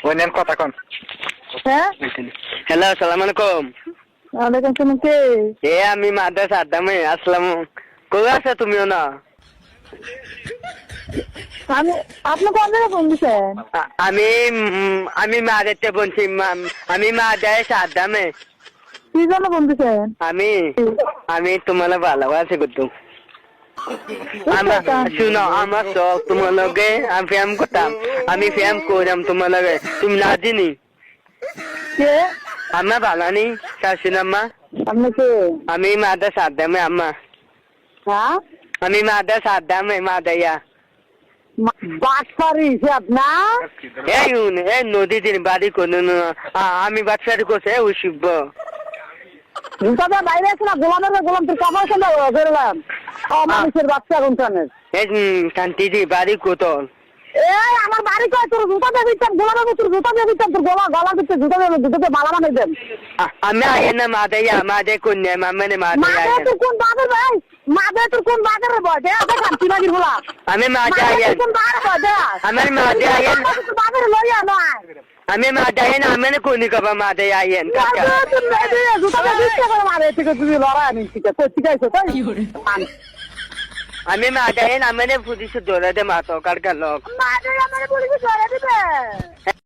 ওনেন কথা কোন হ্যাঁ হ্যালো আসসালামু আলাইকুম। ওয়ালাইকুম সালাম। কে? এ আমি মাদ্রাসা আদামে আসলাম। কই আছো তুমিও না? আমি আপনি কোন জায়গায় ফোন দিচ্ছেন? আমি আমি মাদেরতে বলছি আমি মাদ্রাসা আদামে। কি জন্য ফোন দিচ্ছেন? আমি আমি তোমার ভালোবাসি করতো। শুনো আমার শখ তোমার লগে আমি ফ্যাম করতাম। আমি ফ্যাম করলাম তোমার লগে তুমি না চিনি কে? আম্মা ভালো নি শাশুন আম্মা। আপনি কে? আমি মাদ্রাসা আদামে আম্মা। হ্যাঁ আমি মাদ্রাসা আদামে মাদাইয়া। বাটপারি সে আপনার? এই নদী দিন বাড়ি কোনো আমি বাচ্চারি করছে ওই শিখব। জুতাটা বাইরে আছে না, গোলাম তোর কাপড় খেলে বেরোলাম। মানুষের বাচ্চা কোনখানে? এই শান্তি দি বাড়ি কোতল। এই আমার বাড়ি কয় তোর জুতা দিয়ে দিতাম, গোলামে তোর জুতা দিয়ে দিতাম, তোর গলার ভিতরে জুতা দিয়ে দুটোতে মালা বানাই দেন। আমি আইন না মাদাইয়া মাদে কন্যা মামানে মাদাইয়া। মাদে তোর কোন বাগের ভাই? মাদে তোর কোন বাগের বয়? দেখান তুই বাগির বলা। আমি মাদে আইন। কোন বাগের বয় দেখ? আমার মাদে আইন। তোর বাগের লইয়া নয়। আমি মাদে আইন আমি কোনি কবা মাদে আইন কাকা। জুতা দিয়ে দিতে করে মাদে থেকে তুমি লড়াই আনিস ঠিক আছে? ঠিক আছে তাই? আমি মাদে আইন আমি পুলিশ ধরে দে মাতো কার লোক। মাদে আমার পুলিশ ধরে দিবে।